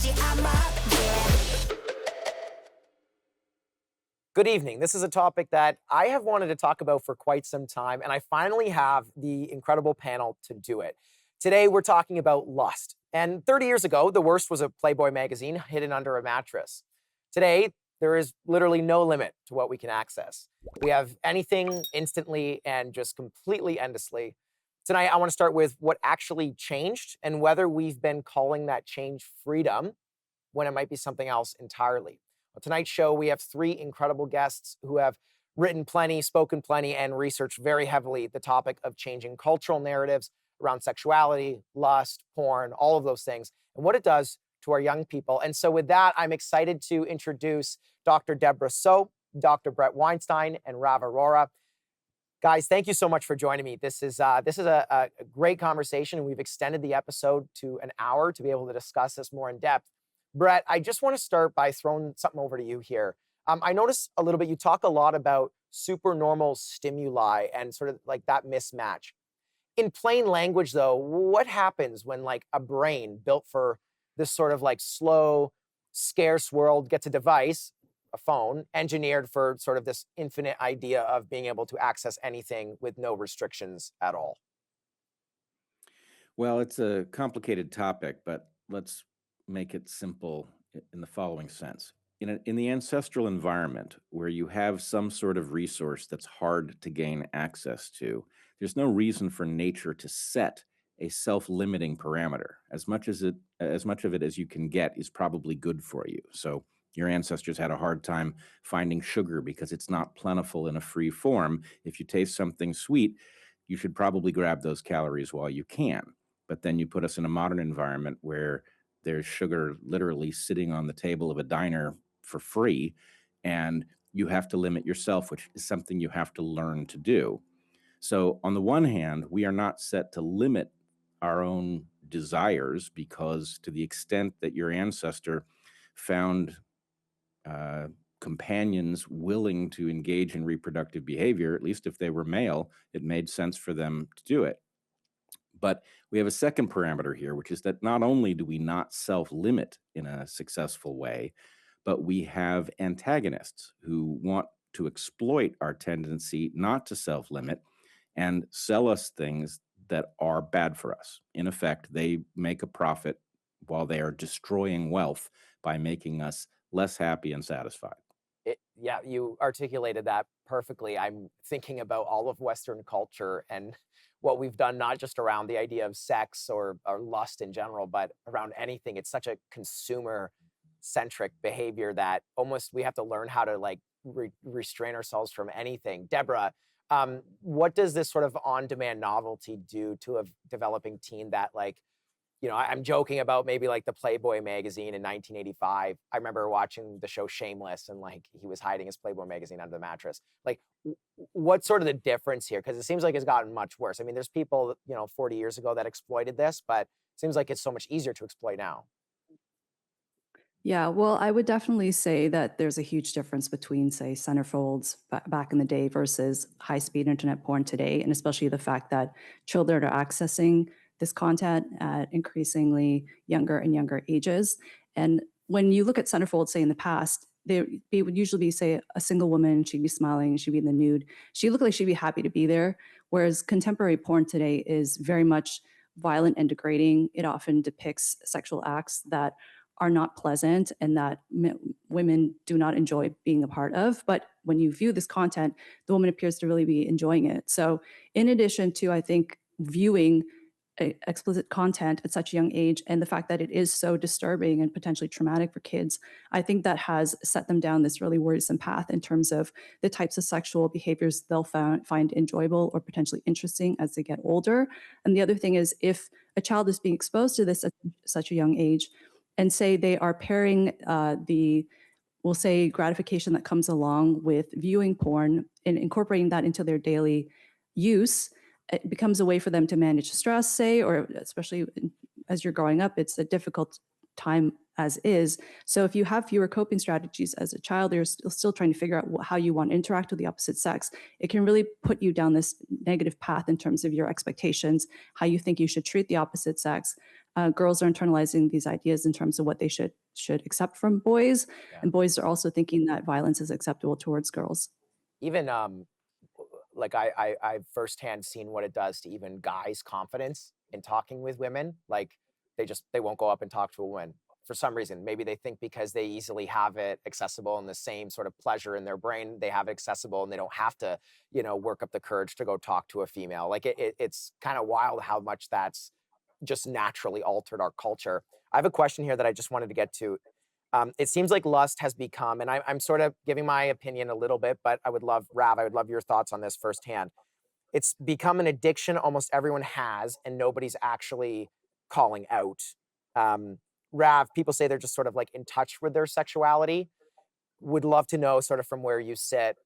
I'm up, yeah. Good evening. This is a topic that I have wanted to talk about for quite some time, and I finally have the incredible panel to do it. Today, we're talking about lust. And 30 years ago, the worst was a Playboy magazine hidden under a mattress. Today, there is literally no limit to what we can access. We have anything instantly and just completely endlessly. Tonight, I want to start with what actually changed and whether we've been calling that change freedom when it might be something else entirely. On tonight's show, we have three incredible guests who have written plenty, spoken plenty, and researched very heavily the topic of changing cultural narratives around sexuality, lust, porn, all of those things, and what it does to our young people. And so with that, I'm excited to introduce Dr. Debra Soh, Dr. Bret Weinstein, and Rav Arora. Guys, thank you so much for joining me. This is a great conversation, and we've extended the episode to an hour to be able to discuss this more in depth. Bret, I just want to start by throwing something over to you here. I noticed a little bit, you talk a lot about supernormal stimuli and sort of like that mismatch. In plain language, though, what happens when like a brain built for this sort of like slow, scarce world gets a device, a phone, engineered for sort of this infinite idea of being able to access anything with no restrictions at all? Well, it's a complicated topic, but let's make it simple in the following sense. In the ancestral environment where you have some sort of resource that's hard to gain access to, there's no reason for nature to set a self-limiting parameter. As much of it as you can get is probably good for you. So your ancestors had a hard time finding sugar because it's not plentiful in a free form. If you taste something sweet, you should probably grab those calories while you can. But then you put us in a modern environment where there's sugar literally sitting on the table of a diner for free, and you have to limit yourself, which is something you have to learn to do. So on the one hand, we are not set to limit our own desires, because to the extent that your ancestor found companions willing to engage in reproductive behavior, at least if they were male, it made sense for them to do it. But we have a second parameter here, which is that not only do we not self-limit in a successful way, but we have antagonists who want to exploit our tendency not to self-limit and sell us things that are bad for us. In effect, they make a profit while they are destroying wealth by making us less happy and satisfied. Yeah, you articulated that perfectly. I'm thinking about all of Western culture and what we've done, not just around the idea of sex or lust in general, but around anything. It's such a consumer centric behavior that almost we have to learn how to like restrain ourselves from anything. Deborah, what does this sort of on-demand novelty do to a developing teen that like, I'm joking about maybe like the Playboy magazine in 1985. I remember watching the show Shameless and like he was hiding his Playboy magazine under the mattress. Like, what's sort of the difference here? Because it seems like it's gotten much worse. I mean, there's people, 40 years ago that exploited this, but it seems like it's so much easier to exploit now. Yeah, well, I would definitely say that there's a huge difference between, say, centerfolds back in the day versus high-speed internet porn today, and especially the fact that children are accessing this content at increasingly younger and younger ages. And when you look at centerfolds, say in the past, they would usually be, say, a single woman, she'd be smiling, she'd be in the nude. She looked like she'd be happy to be there, whereas contemporary porn today is very much violent and degrading. It often depicts sexual acts that are not pleasant and that women do not enjoy being a part of. But when you view this content, the woman appears to really be enjoying it. So in addition to, I think, viewing explicit content at such a young age and the fact that it is so disturbing and potentially traumatic for kids, I think that has set them down this really worrisome path in terms of the types of sexual behaviors they'll find enjoyable or potentially interesting as they get older. And the other thing is, if a child is being exposed to this at such a young age, and say they are pairing we'll say, gratification that comes along with viewing porn and incorporating that into their daily use, it becomes a way for them to manage stress, say, or especially as you're growing up, it's a difficult time as is. So if you have fewer coping strategies as a child, you're still trying to figure out how you want to interact with the opposite sex. It can really put you down this negative path in terms of your expectations, how you think you should treat the opposite sex, Girls are internalizing these ideas in terms of what they should accept from boys, Yeah. and boys are also thinking that violence is acceptable towards girls. Even like I've firsthand seen what it does to even guys' confidence in talking with women. Like they won't go up and talk to a woman for some reason. Maybe they think because they easily have it accessible and the same sort of pleasure in their brain, they have it accessible and they don't have to, work up the courage to go talk to a female. Like it's kind of wild how much that's just naturally altered our culture. I have a question here that I just wanted to get to. It seems like lust has become, and I'm sort of giving my opinion a little bit, but I would love your thoughts on this firsthand. It's become an addiction almost everyone has, and nobody's actually calling out. Rav, people say they're just sort of like in touch with their sexuality. Would love to know sort of from where you sit,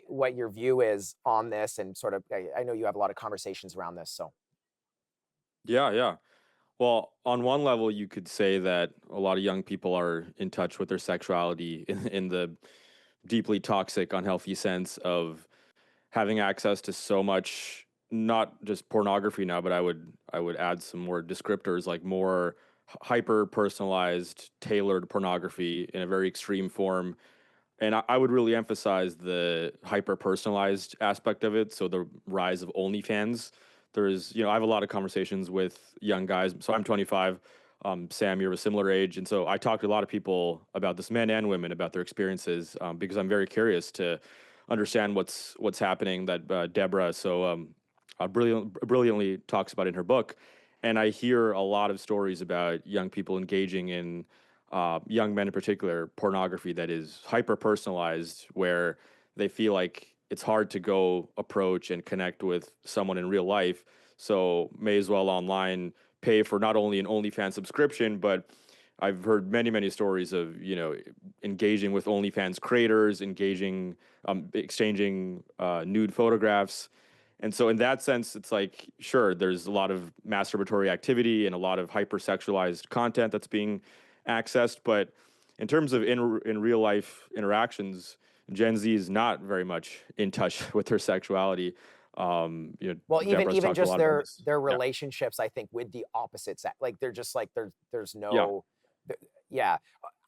what your view is on this, and sort of, I know you have a lot of conversations around this, so. Yeah. Well, on one level, you could say that a lot of young people are in touch with their sexuality in the deeply toxic, unhealthy sense of having access to so much, not just pornography now, but I would add some more descriptors like more hyper personalized, tailored pornography in a very extreme form. And I would really emphasize the hyper personalized aspect of it. So the rise of OnlyFans. I have a lot of conversations with young guys. So I'm 25. Sam, you're of a similar age. And so I talk to a lot of people about this, men and women, about their experiences, because I'm very curious to understand what's happening that Debra so brilliantly talks about in her book. And I hear a lot of stories about young people engaging in young men in particular, pornography that is hyper personalized, where they feel like it's hard to go approach and connect with someone in real life. So may as well online pay for not only an OnlyFans subscription, but I've heard many stories of engaging with OnlyFans creators, exchanging nude photographs. And so in that sense, it's like, sure, there's a lot of masturbatory activity and a lot of hypersexualized content that's being accessed. But in terms of in real life interactions, Gen Z is not very much in touch with their sexuality. Well, Deborah's even talked a just lot about this. their Yeah. relationships, I think, with the opposites, like they're just like there's Yeah. no, yeah.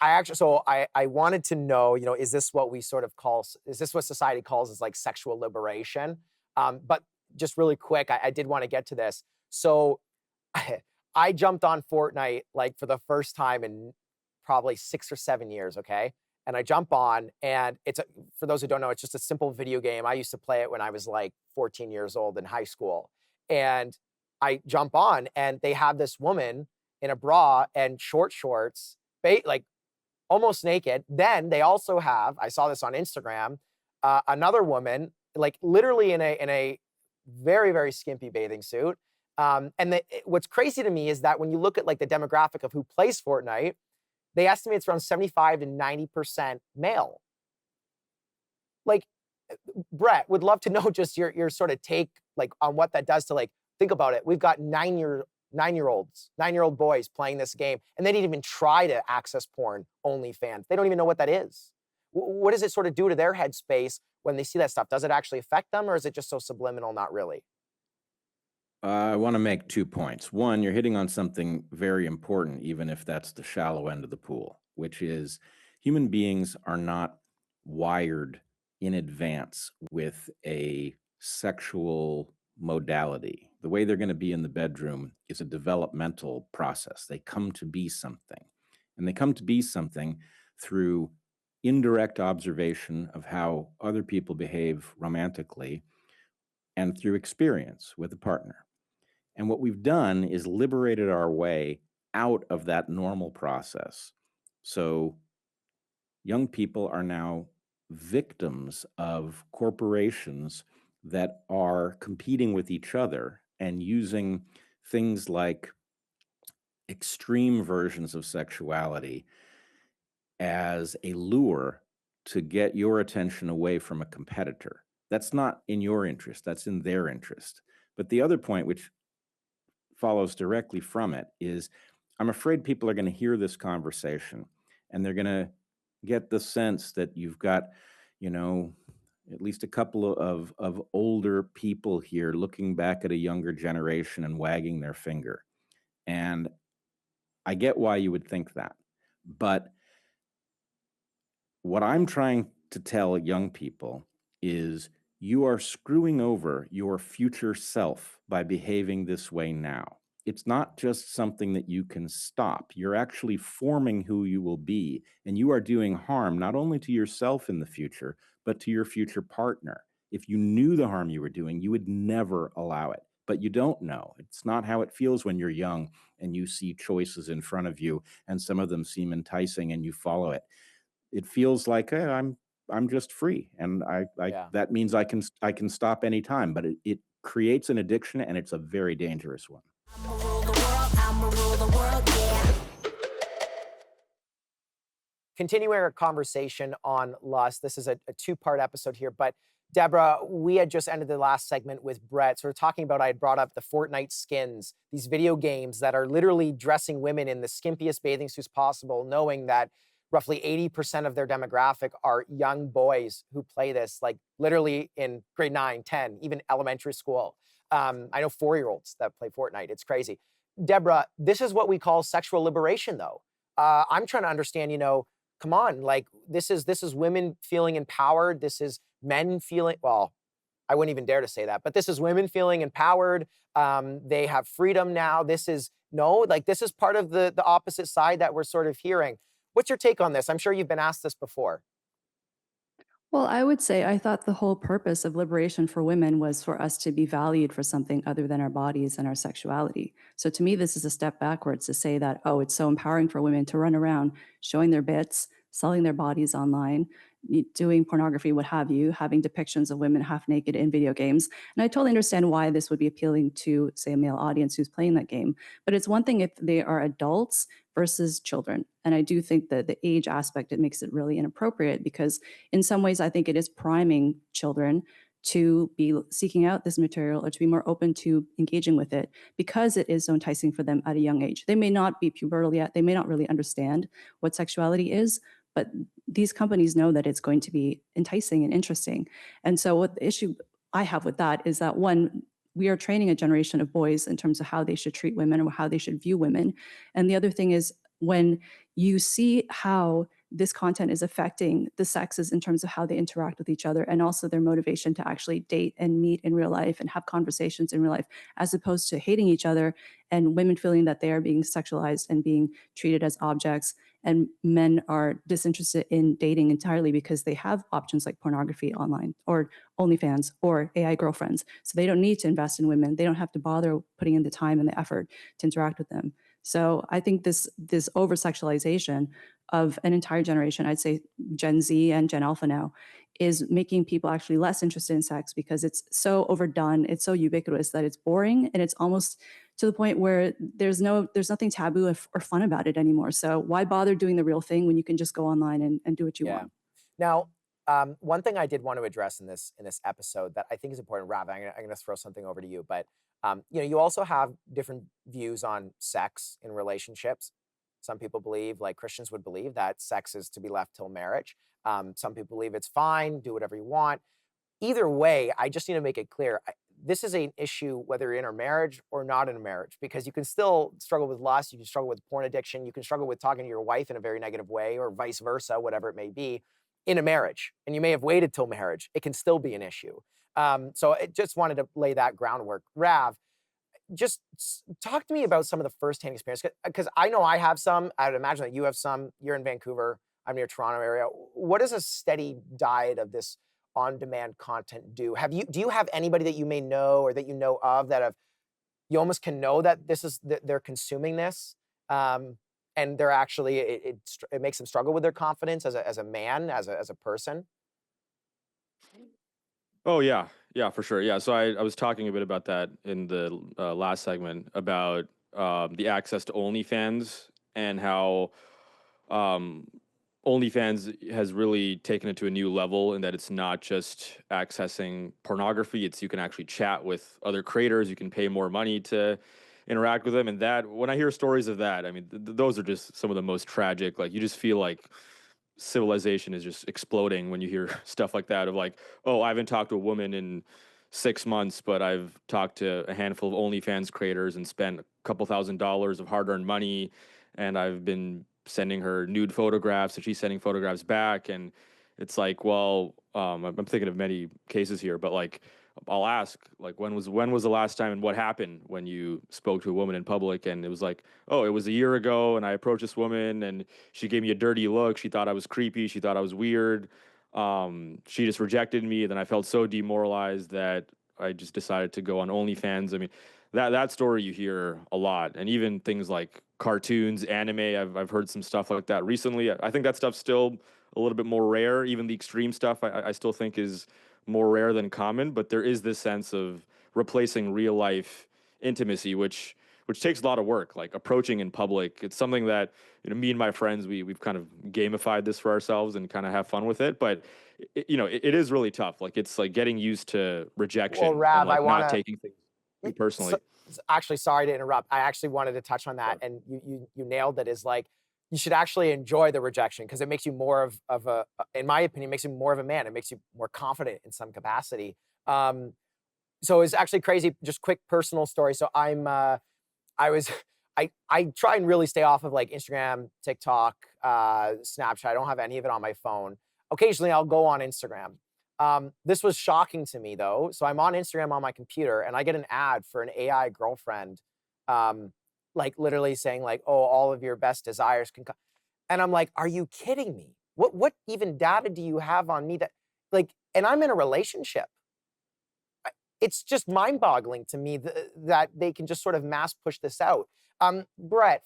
I wanted to know, is this what we sort of call, is this what society calls as like sexual liberation? But just really quick, I did want to get to this. So I jumped on Fortnite like for the first time in probably 6 or 7 years, okay? And I jump on, and for those who don't know, it's just a simple video game. I used to play it when I was like 14 years old in high school. And I jump on, and they have this woman in a bra and short shorts, like almost naked. Then they also have, I saw this on Instagram, another woman, like literally in a very, very skimpy bathing suit. What's crazy to me is that when you look at like the demographic of who plays Fortnite, they estimate it's around 75 to 90% male. Like, Bret, would love to know just your sort of take like on what that does to, like, think about it. We've got 9-year-old boys playing this game, and they didn't even try to access porn, OnlyFans. They don't even know what that is. What does it sort of do to their headspace when they see that stuff? Does it actually affect them, or is it just so subliminal? Not really. I want to make 2 points. One, you're hitting on something very important, even if that's the shallow end of the pool, which is human beings are not wired in advance with a sexual modality. The way they're going to be in the bedroom is a developmental process. They come to be something, and they come to be something through indirect observation of how other people behave romantically and through experience with a partner. And what we've done is liberated our way out of that normal process. So young people are now victims of corporations that are competing with each other and using things like extreme versions of sexuality as a lure to get your attention away from a competitor. That's not in your interest, that's in their interest. But the other point, which follows directly from it, is I'm afraid people are going to hear this conversation and they're going to get the sense that you've got, at least a couple of older people here looking back at a younger generation and wagging their finger. And I get why you would think that. But what I'm trying to tell young people is you are screwing over your future self by behaving this way now. It's not just something that you can stop. You're actually forming who you will be, and you are doing harm not only to yourself in the future, but to your future partner. If you knew the harm you were doing, you would never allow it. But you don't know. It's not how it feels when you're young and you see choices in front of you, and some of them seem enticing and you follow it. It feels like I'm just free, and I Yeah. that means I can stop anytime. But it creates an addiction, and it's a very dangerous one. I'ma rule the world, I'ma rule the world, yeah. Continuing our conversation on lust, this is a two-part episode here, but Debra, we had just ended the last segment with Bret, sort of talking about, I had brought up the Fortnite skins, these video games that are literally dressing women in the skimpiest bathing suits possible, knowing that roughly 80% of their demographic are young boys who play this, like literally in grade 9, 10, even elementary school. I know 4-year-olds that play Fortnite. It's crazy. Debra, this is what we call sexual liberation, though. I'm trying to understand, come on, like this is women feeling empowered. This is men feeling, well, I wouldn't even dare to say that, but this is women feeling empowered. They have freedom now. This is part of the opposite side that we're sort of hearing. What's your take on this? I'm sure you've been asked this before. Well, I would say I thought the whole purpose of liberation for women was for us to be valued for something other than our bodies and our sexuality. So to me, this is a step backwards to say that, oh, it's so empowering for women to run around showing their bits, selling their bodies online, doing pornography, what have you, having depictions of women half naked in video games. And I totally understand why this would be appealing to, say, a male audience who's playing that game. But it's one thing if they are adults versus children. And I do think that the age aspect, it makes it really inappropriate because in some ways, I think it is priming children to be seeking out this material or to be more open to engaging with it because it is so enticing for them at a young age. They may not be pubertal yet. They may not really understand what sexuality is, but these companies know that it's going to be enticing and interesting. And so what the issue I have with that is that one, we are training a generation of boys in terms of how they should treat women or how they should view women. And the other thing is when you see how this content is affecting the sexes in terms of how they interact with each other and also their motivation to actually date and meet in real life and have conversations in real life, as opposed to hating each other and women feeling that they are being sexualized and being treated as objects. And men are disinterested in dating entirely because they have options like pornography online or OnlyFans or AI girlfriends. So they don't need to invest in women. They don't have to bother putting in the time and the effort to interact with them. So I think this over sexualization of an entire generation, I'd say Gen Z and Gen Alpha now, is making people actually less interested in sex because it's so overdone, it's so ubiquitous that it's boring, and it's almost to the point where there's nothing taboo or fun about it anymore. So why bother doing the real thing when you can just go online and do what you want? Now, one thing I did want to address in this episode that I think is important, Rav, I'm going to throw something over to you, but you also have different views on sex in relationships. Some people believe, like Christians would believe, that sex is to be left till marriage. Some people believe it's fine, do whatever you want. Either way, I just need to make it clear. This is an issue whether you're in a marriage or not in a marriage, because you can still struggle with lust, you can struggle with porn addiction, you can struggle with talking to your wife in a very negative way, or vice versa, whatever it may be, in a marriage. And you may have waited till marriage. It can still be an issue. So I just wanted to lay that groundwork. Rav, just talk to me about some of the firsthand experience, because I know I have some. I would imagine that you have some. You're in Vancouver. I'm near Toronto area. What does a steady diet of this on-demand content do? Do you have anybody that you may know or that you know of that you almost can know that they're consuming this, and they're actually it makes them struggle with their confidence as a man, as a person? Oh yeah, for sure. Yeah, so I was talking a bit about that in the last segment about the access to OnlyFans and how um, OnlyFans has really taken it to a new level in that it's not just accessing pornography; it's you can actually chat with other creators. You can pay more money to interact with them, and that when I hear stories of that, I mean, those are just some of the most tragic. Like you just feel like civilization is just exploding when you hear stuff like that of like, oh, I haven't talked to a woman in 6 months, but I've talked to a handful of OnlyFans creators and spent a couple $1,000s of hard-earned money, and I've been sending her nude photographs, and she's sending photographs back, and it's like, well, I'm thinking of many cases here, but like, I'll ask, like, when was the last time and what happened when you spoke to a woman in public? And it was like, oh, it was a year ago, and I approached this woman, and she gave me a dirty look. She thought I was creepy. She thought I was weird. She just rejected me. Then I felt so demoralized that I just decided to go on OnlyFans. I mean, that story you hear a lot, and even things like cartoons, anime. I've heard some stuff like that recently. I think that stuff's still a little bit more rare. Even the extreme stuff, I still think is more rare than common. But there is this sense of replacing real life intimacy, which takes a lot of work, like approaching in public. It's something that, me and my friends, we've kind of gamified this for ourselves and kind of have fun with it. But it is really tough. Like, it's like getting used to rejection and Rav, like I not wanna taking things too personally. actually, sorry to interrupt. I actually wanted to touch on that, and you nailed it. Is like, you should actually enjoy the rejection, because it makes you more of a, in my opinion, makes you more of a man. It makes you more confident in some capacity. So it's actually crazy. Just quick personal story. So I was, I try and really stay off of like Instagram, TikTok, Snapchat. I don't have any of it on my phone. Occasionally I'll go on Instagram. This was shocking to me though. So I'm on Instagram on my computer, and I get an ad for an AI girlfriend, like literally saying like, oh, all of your best desires can come. And I'm like, are you kidding me? What even data do you have on me that, like, and I'm in a relationship. It's just mind-boggling to me that they can just sort of mass push this out. Bret,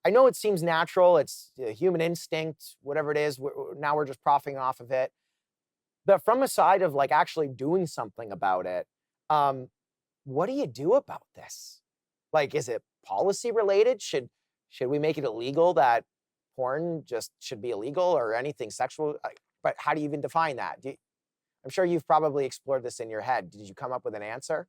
I know it seems natural, it's a human instinct, whatever it is, now we're just profiting off of it. But from a side of like actually doing something about it, what do you do about this? Like, is it policy related? Should we make it illegal that porn just should be illegal, or anything sexual? But how do you even define that? I'm sure you've probably explored this in your head. Did you come up with an answer?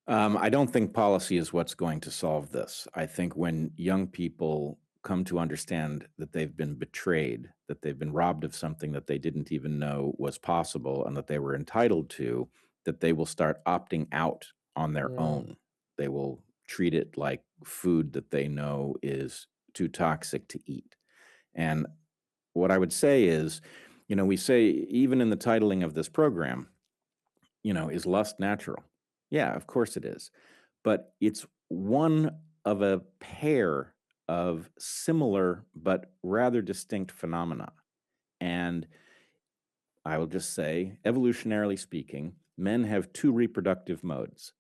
I don't think policy is what's going to solve this. I think when young people come to understand that they've been betrayed, that they've been robbed of something that they didn't even know was possible and that they were entitled to, that they will start opting out on their own. They will treat it like food that they know is too toxic to eat. And what I would say is, we say, even in the titling of this program, is lust natural? Yeah, of course it is. But it's one of a pair of similar but rather distinct phenomena. And I will just say, evolutionarily speaking, men have two reproductive modes.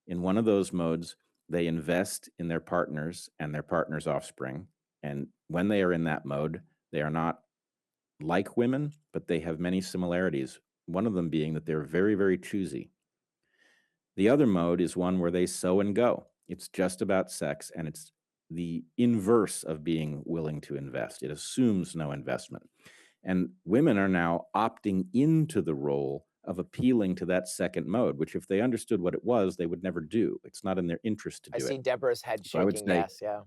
In one of those modes, they invest in their partners and their partner's offspring. And when they are in that mode, they are not like women, but they have many similarities. One of them being that they're very, very choosy. The other mode is one where they sow and go. It's just about sex, and it's the inverse of being willing to invest. It assumes no investment. And women are now opting into the role of appealing to that second mode, which if they understood what it was, they would never do. It's not in their interest to do it. I see Deborah's head So I would shaking. say, Yes, yeah.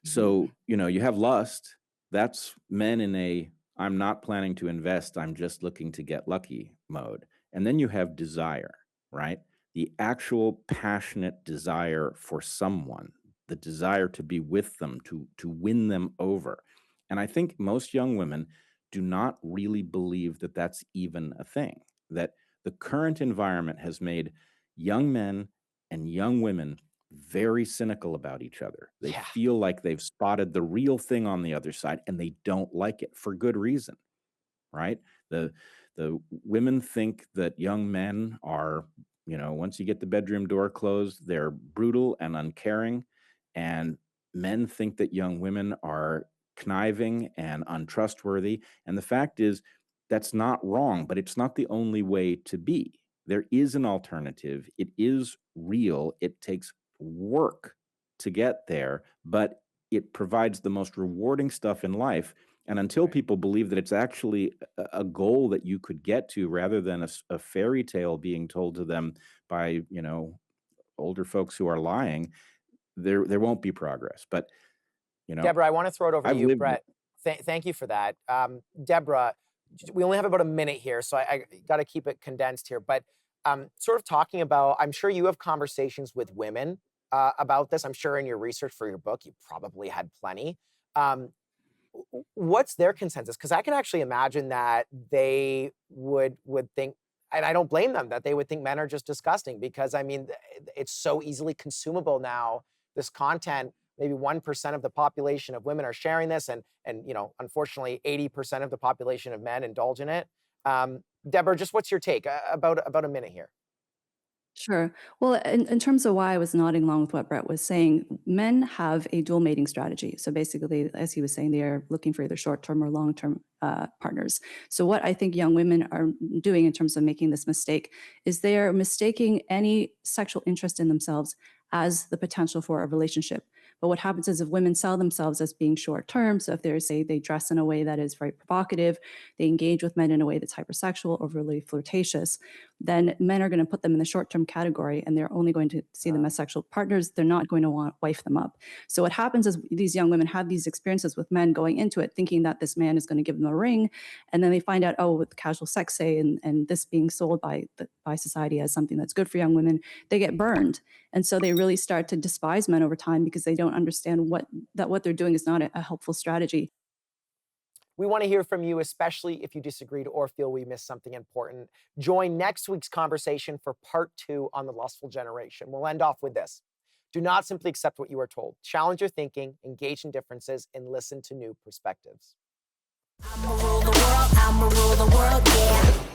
so, you have lust. That's men in a, I'm not planning to invest, I'm just looking to get lucky mode. And then you have desire, right? The actual passionate desire for someone, the desire to be with them, to win them over. And I think most young women do not really believe that that's even a thing, that the current environment has made young men and young women very cynical about each other. They Yeah. feel like they've spotted the real thing on the other side, and they don't like it for good reason, right? The women think that young men are, once you get the bedroom door closed, they're brutal and uncaring, and men think that young women are conniving and untrustworthy. And the fact is, that's not wrong, but it's not the only way to be. There is an alternative. It is real. It takes work to get there, but it provides the most rewarding stuff in life. And until people believe that it's actually a goal that you could get to, rather than a fairy tale being told to them by, older folks who are lying, there won't be progress. But, Deborah, I want to throw it over to I've you, lived Bret. Thank you for that. Deborah, we only have about a minute here, so I got to keep it condensed here. But sort of talking about, I'm sure you have conversations with women about this. I'm sure in your research for your book, you probably had plenty. What's their consensus? Because I can actually imagine that they would think, and I don't blame them, that they would think men are just disgusting, because I mean, it's so easily consumable now, this content. Maybe 1% of the population of women are sharing this, and you know, unfortunately, 80% of the population of men indulge in it. Debra, just what's your take? About a minute here. Sure. Well, in terms of why I was nodding along with what Bret was saying, men have a dual mating strategy. So basically, as he was saying, they are looking for either short-term or long-term partners. So what I think young women are doing in terms of making this mistake is they are mistaking any sexual interest in themselves as the potential for a relationship. But what happens is if women sell themselves as being short term, so if they dress in a way that is very provocative, they engage with men in a way that's hypersexual, overly flirtatious, then men are going to put them in the short term category, and they're only going to see them as sexual partners. They're not going to want to wife them up. So what happens is these young women have these experiences with men going into it, thinking that this man is going to give them a ring, and then they find out, oh, with casual sex, say, and this being sold by society as something that's good for young women, they get burned. And so they really start to despise men over time because they don't understand what they're doing is not a helpful strategy. We want to hear from you, especially if you disagreed or feel we missed something important. Join next week's conversation for part 2 on the lustful generation. We'll end off with this. Do not simply accept what you are told. Challenge your thinking, engage in differences, and listen to new perspectives. I'ma rule the world, yeah.